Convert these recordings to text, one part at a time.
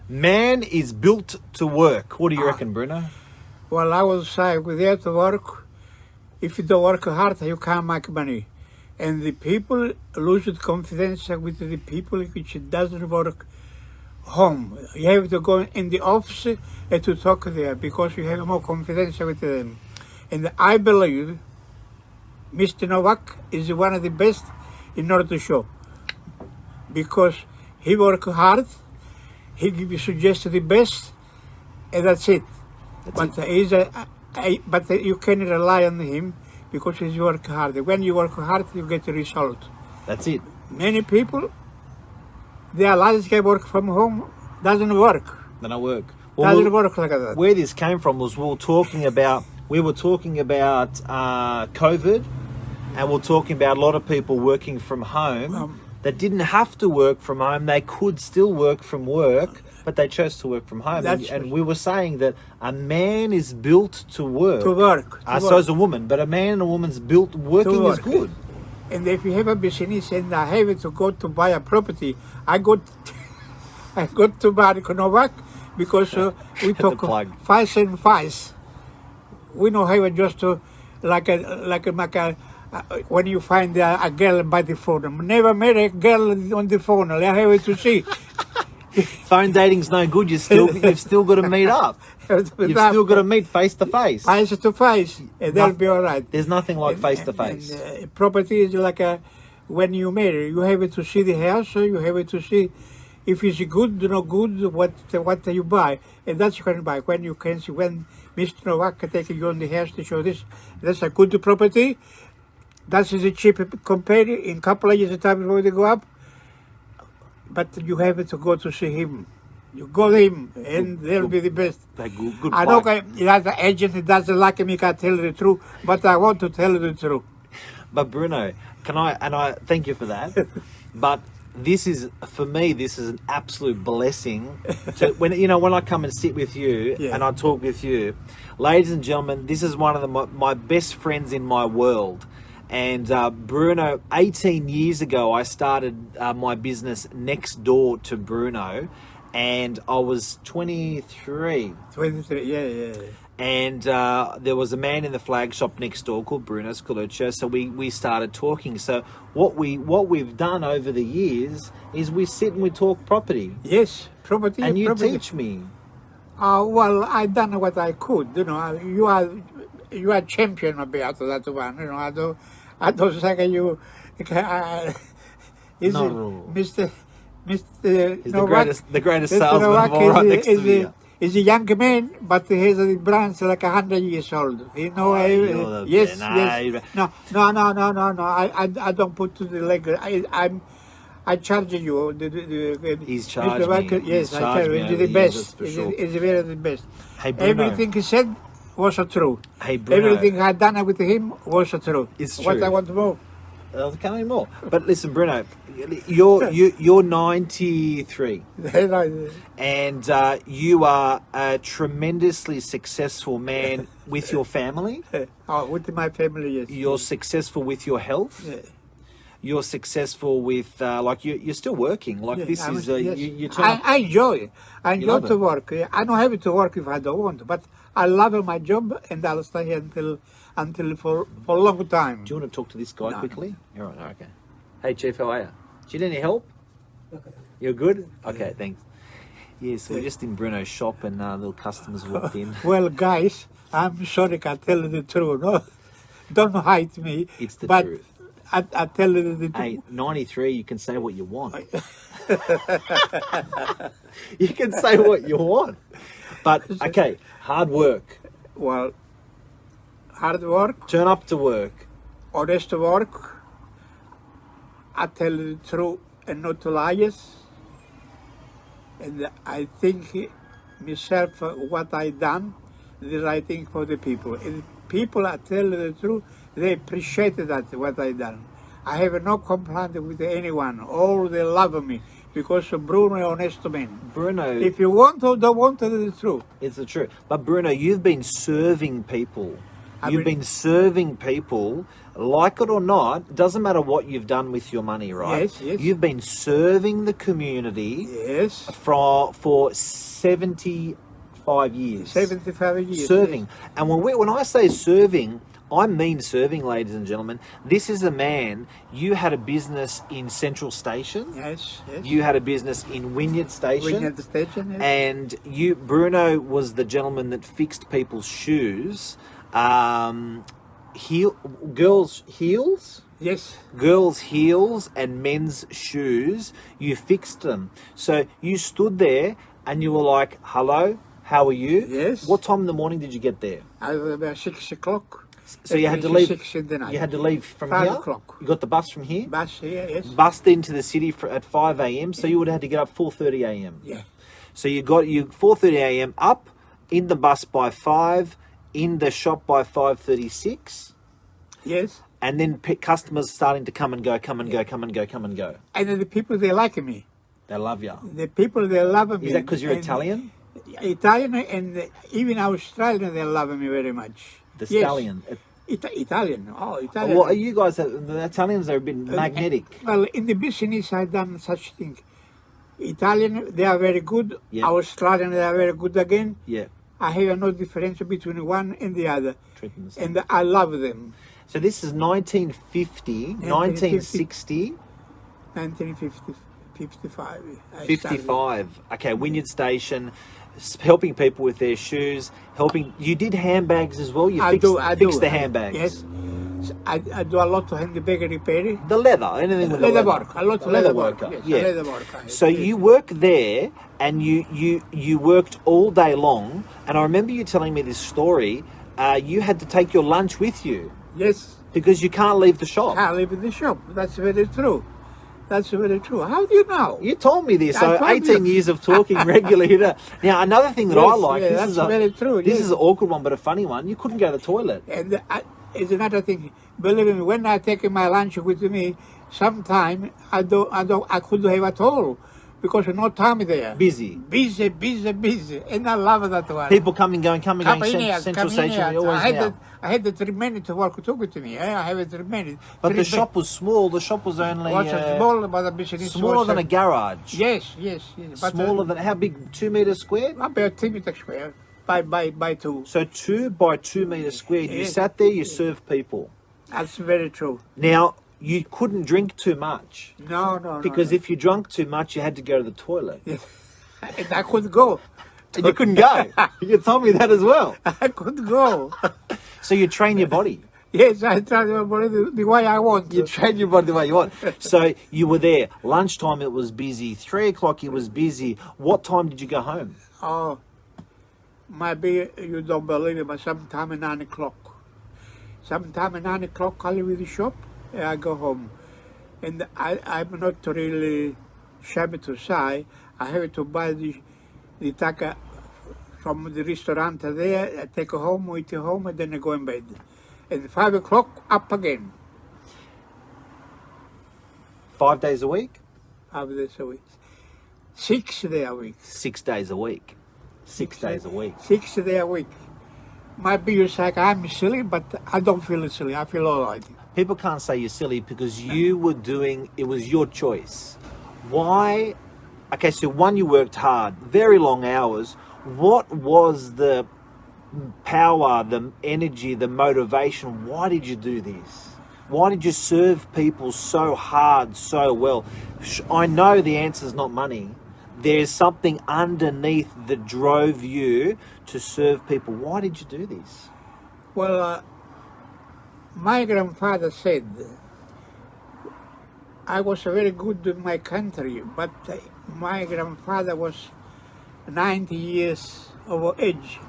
Man is built to work. What do you reckon, Bruno? Well, I will say, without work, if you don't work hard, you can't make money. And the people lose confidence with the people which doesn't work home. You have to go in the office and to talk there because you have more confidence with them. And I believe Mr. Novak is one of the best in order to show. Because he works hard, he gives you suggestions the best, and that's it. But you can rely on him because he works hard. When you work hard, you get a result. That's it. Many people, their lives can work from home, doesn't work. They don't work. Doesn't work like that. Where this came from was we were talking about COVID, and we're talking about a lot of people working from home that didn't have to work from home. They could still work from work, but they chose to work from home. And we were saying that a man is built to work. So is a woman, but a man and a woman's built working is good. And if you have a business and I have to go to buy a property, I got to buy Novak because we talk 5 and 5. We know how just to when you find a girl by the phone. Never met a girl on the phone. I have to see. Phone dating's no good. You've still got to meet up. You've still got to meet face to face. Face to face, and that'll be all right. There's nothing like face to face. Property is like when you marry, you have to see the house. You have to see if it's good, not good. What you buy, and that's what you can buy. When you can see when Mr. Novak can take you on the house to show this. That's a good property. That is a cheap compared in a couple of years' time before they go up. But you have to go to see him. You go to him, and they'll be the best. Good I know that the agent doesn't like me, can't tell the truth, but I want to tell the truth. But Bruno, I thank you for that. But this is, for me, this is an absolute blessing. When I come and sit with you and I talk with you, ladies and gentlemen, this is one of my best friends in my world. And Bruno, 18 years ago, I started my business next door to Bruno, and I was 23. 23, yeah. And there was a man in the flag shop next door called Bruno Scoluccio, so we started talking. So what we've done over the years is we sit and we talk property. Yes, property. And you teach me. Well, I done what I could. You are champion about that one. I don't think you. Is no, Mr. He's the greatest salesman of all right next to me. He's a young man, but his branch like 100 years old. Yes. No. I don't put to the leg. I charge you. He's charged me. Yes, I charge you. He's the best. He's very the best. Hey, Bruno. Everything he said was true. Hey, Bruno. Everything I done with him was true. It's true. What I want more. I can't anymore. But listen, Bruno, you're 93, and you are a tremendously successful man with your family. With my family, yes. You're successful with your health. Yeah. You're successful with you're still working. I enjoy. I enjoy to work. I don't have to work if I don't want, but I love my job, and I'll stay here until for a long time. Do you want to talk to this guy quickly? You're right. Okay. Hey, Chief, how are you? Do you need any help? You're good? Okay, thanks. Yes, we're just in Bruno's shop, and little customers walked in. Well, guys, I'm sorry, I tell you the truth. No, don't hide me. It's the truth. I tell you the truth. Hey, 93, you can say what you want. You can say what you want. But, okay, hard work. Well, hard work. Turn up to work. Honest work. I tell you the truth and not lies. And I think myself what I done, the right thing for the people. And people, I tell you the truth, they appreciate that, what I done. I have no complaint with anyone. All they love me because Bruno is an honest man. Bruno, if you want to, don't want to, it's the truth. It's the truth. But Bruno, you've been serving people. You've been serving people like it or not, doesn't matter what you've done with your money, right? Yes, yes. You've been serving the community Yes. for 75 years. 75 years. Serving. Yes. And when I say serving, I mean serving, ladies and gentlemen. This is a man, you had a business in Central Station. Yes, yes. You had a business in Wynyard Station. Wynyard Station, yes. And Bruno was the gentleman that fixed people's shoes. Girls' heels? Yes. Girls' heels and men's shoes. You fixed them. So you stood there and you were like, hello, how are you? Yes. What time in the morning did you get there? I was about 6 o'clock. So you had to leave. 6 in the night. You had to leave from 5 here. o'clock. You got the bus from here. Bus here, yes. Bussed into the city at 5 a.m. So you would have had to get up 4:30 a.m. Yeah. So you 4:30 a.m. up, in the bus by 5, in the shop by 5:36, Yes. and then customers starting to come and go, come and go, come and go, come and go. And then the people, they like me. They love you. The people, they love me. Is that because you're And Italian? Italian and even Australian, they love me very much. The Yes. stallion. Italian. Oh, Italian. Well, you guys, the Italians are a bit magnetic. Well, in the business, I've done such thing. Italian, they are very good. Yeah. Australian, they are very good again. Yeah. I have no difference between one and the other. Treat them the same. And I love them. So this is 1950, 1960, 1950, 55. I started. 55. Okay, Wynyard Station, helping people with their shoes, helping. You did handbags as well. You I fixed do. the handbags. Yes. I do a lot of handbag repair. The leather, anything with Leather the work, a lot of leather work. Yes, Yeah. leather work. So Yes. you worked there, and you worked all day long. And I remember you telling me this story. You had to take your lunch with you Yes. because you can't leave the shop. I live in the shop. That's very true. That's very true. How do you know? You told me this. I So told 18 you. years of talking regularly. Now another thing that I Yes, like. yeah, This that's is very true. This Yes. is an awkward one, but a funny one. You couldn't go to the toilet. And it's another thing. Believe me, when I take my lunch with me, sometime I couldn't have at all because no time there. Busy. Busy, and I love that one. People coming, going, coming, Come going. in here, Central come in Station. here. Always now. I had the 3 minutes to work took with me. I have it 3 minutes. But the shop was small. The shop was only was small, but the business smaller was than a garage. Yes. But, Smaller than how big? 2 meters square. about 3 meters square by 2. So 2 by 2 meters square. You Yes. sat there. You served people. That's very true. Now you couldn't drink too much No. because no. if you drank too much, you had to go to the toilet. Yes. And I could go. And you couldn't go. You told me that as well. I could go. So you train your body. Yes, I try to body the way I want. You train your body the way you want. So you were there. Lunchtime it was busy. 3 o'clock it was busy. What time did you go home? Oh, maybe you don't believe it, but sometime at 9 o'clock. Sometime at 9 o'clock, I leave the shop and I go home. And I'm not really shabby to say, I have to buy the taka from the restaurant there, I take it home, eat it home, and then I go in bed. And 5 o'clock, up again. 5 days a week? 5 days a week. 6 days a week. 6 days a week. 6 days a week. 6 days a week. Might be you say I'm silly, but I don't feel silly. I feel all right. People can't say you're silly because you were doing, it was your choice. Why? Okay, so one, you worked hard, very long hours. What was the power, the energy, the motivation? Why did you do this? Why did you serve people so hard, so well? I know the answer is not money. There's something underneath that drove you to serve people. Why did you do this? Well, my grandfather said, I was very good in my country, but my grandfather was 90 years of age.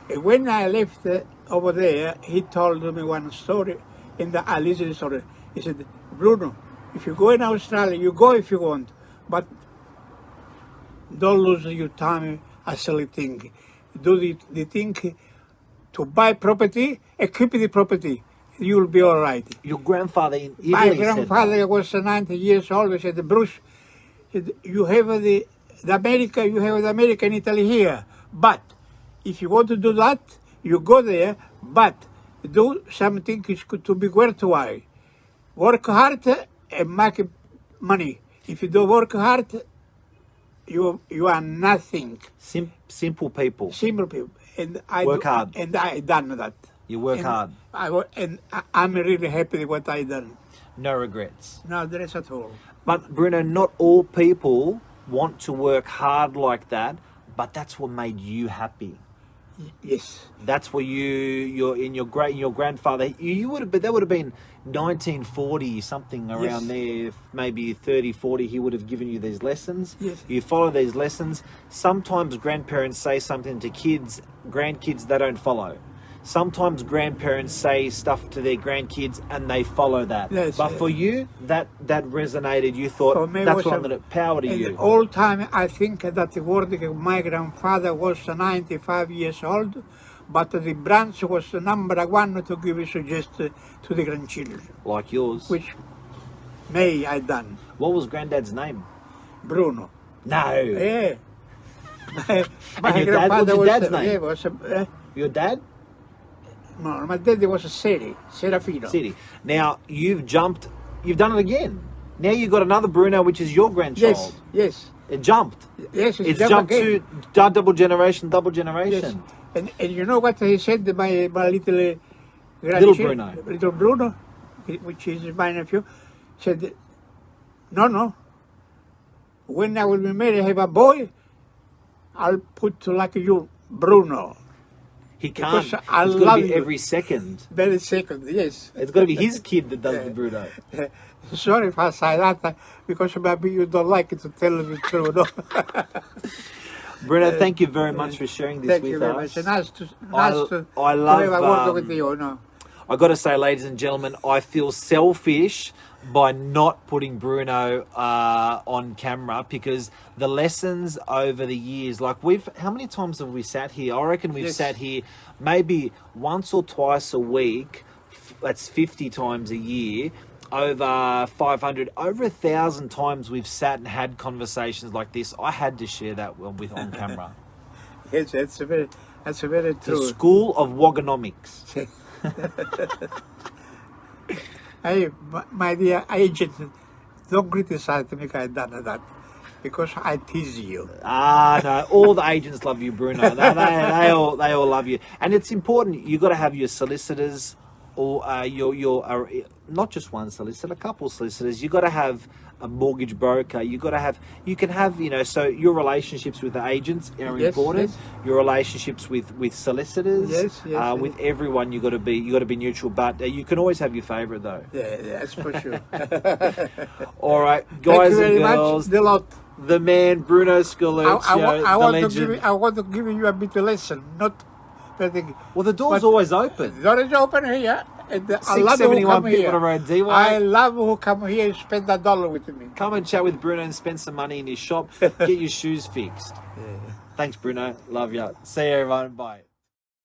And when I left over there, he told me one story, and I listened to the story. He said, Bruno, if you go in Australia, you go if you want, but don't lose your time a silly thing. Do the thing to buy property and keep the property. You'll be all right. Your grandfather in Italy My said grandfather that. was 90 years old. He said, Bruce, you have the America, you have the American Italy here. But if you want to do that, you go there, but do something is to be worthwhile. Work hard and make money. If you don't work hard, you are nothing. Simple people. Simple people. And Work hard. And I done that. You work hard. I'm really happy with what I done. No regrets. No, there is at all. But Bruno, not all people want to work hard like that, but that's what made you happy. Yes. That's what your grandfather, you would have been, that would have been 1940 something around there, maybe 30, 40, he would have given you these lessons. Yes. You follow these lessons. Sometimes grandparents say something to kids, grandkids they don't follow. Sometimes grandparents say stuff to their grandkids and they follow that. Yes, but for you, that resonated. You thought, that's what I'm going to power to you. All time I think that the word of my grandfather was 95 years old, but the branch was the number one to give a suggestion to the grandchildren. Like yours. Which may I done. What was Granddad's name? Bruno. No. Yeah. My and your dad, what's your dad's name? Was your dad? No, my daddy was a Serafino. City. Now, you've done it again. Now you've got another Bruno, which is your grandchild. Yes, yes. It jumped. Yes, it's jumped again. To double generation. Yes. And you know what he said to my little Bruno. Little Bruno, which is my nephew, said, no. When I will be married, have a boy, I'll put like you, Bruno. He can't. It's got to be every second. Very second, yes. It's got to be his kid that does the Bruno. Sorry if I say that, because maybe you don't like it to tell the truth. No? Bruno, thank you very much for sharing this with us. Thank you very much. I love have a word with you. No? I got to say, ladies and gentlemen, I feel selfish by not putting Bruno on camera, because the lessons over the years, like how many times have we sat here? I reckon we've sat here maybe once or twice a week. That's 50 times a year. Over 500, over 1,000 times we've sat and had conversations like this. I had to share that with on camera. Yes, that's a very true. The School of Wogonomics. Hey, my dear agent, don't criticize me because I done that, because I tease you. No, all the agents love you, Bruno. They all love you, and it's important. You got to have your solicitors, or your not just one solicitor, a couple solicitors. You got to have a mortgage broker. You can have, so your relationships with the agents are important. Yes. Your relationships with solicitors, with everyone. You got to be neutral, but you can always have your favourite though. Yeah, that's for sure. All right, guys and girls. Thank you very much. The man Bruno Scaluzio, I legend. want to give you a bit of lesson, not. Well, the door's always open. The door is open here. And I love 671 Pittwater Road, D-Way. I love who come here and spend $1 with me. Come and chat with Bruno and spend some money in his shop. Get your shoes fixed. Thanks, Bruno. Love ya. See you, everyone. Bye.